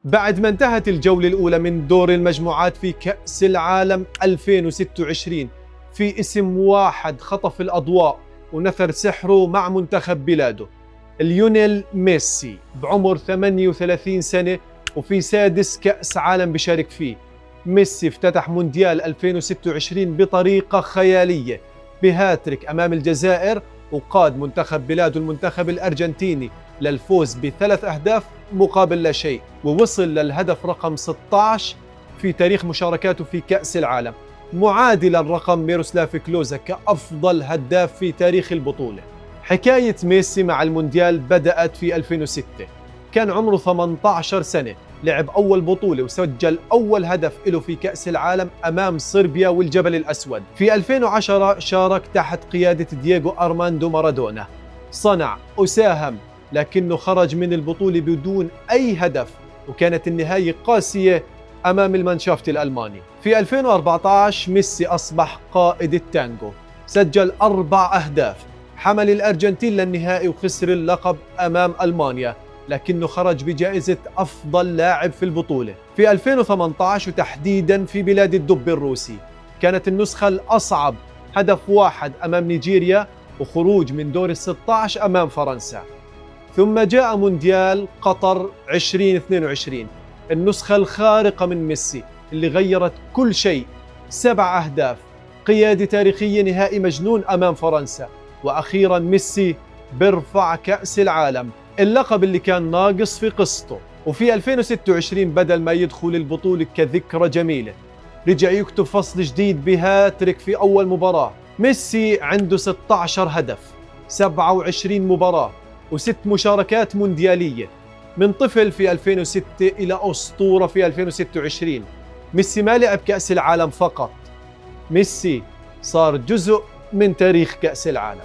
بعد ما انتهت الجولة الأولى من دور المجموعات في كأس العالم 2026، في اسم واحد خطف الأضواء ونثر سحره مع منتخب بلاده، ليونيل ميسي بعمر 38 سنة وفي سادس كأس عالم بشارك فيه. ميسي افتتح مونديال 2026 بطريقة خيالية بهاتريك أمام الجزائر، وقاد منتخب بلاده المنتخب الأرجنتيني للفوز ب3 أهداف مقابل لا شيء، ووصل للهدف رقم 16 في تاريخ مشاركاته في كأس العالم، معادلا رقم ميروسلاف كلوزا كأفضل هداف في تاريخ البطولة. حكاية ميسي مع المونديال بدأت في 2006، كان عمره 18 سنة، لعب أول بطولة وسجل أول هدف له في كأس العالم أمام صربيا والجبل الأسود. في 2010 شارك تحت قيادة دييغو أرماندو مارادونا، صنع وساهم لكنه خرج من البطولة بدون أي هدف، وكانت النهاية قاسية أمام المانشافت الألماني. في 2014 ميسي أصبح قائد التانجو، سجل 4 أهداف، حمل الأرجنتين للنهائي وخسر اللقب أمام ألمانيا، لكنه خرج بجائزة أفضل لاعب في البطولة. في 2018 وتحديدا في بلاد الدب الروسي كانت النسخة الأصعب، هدف واحد أمام نيجيريا وخروج من دور ال16 أمام فرنسا. ثم جاء مونديال قطر 2022، النسخة الخارقة من ميسي اللي غيرت كل شيء، 7 أهداف، قيادة تاريخية، نهائي مجنون أمام فرنسا، وأخيرا ميسي برفع كأس العالم، اللقب اللي كان ناقص في قصته. وفي 2026 بدل ما يدخل البطولة كذكرى جميلة، رجع يكتب فصل جديد بهاتريك في أول مباراة. ميسي عنده 16 هدف، 27 مباراة و6 مشاركات مونديالية، من طفل في 2006 إلى أسطورة في 2026. ميسي ما لعب كأس العالم فقط، ميسي صار جزء من تاريخ كأس العالم.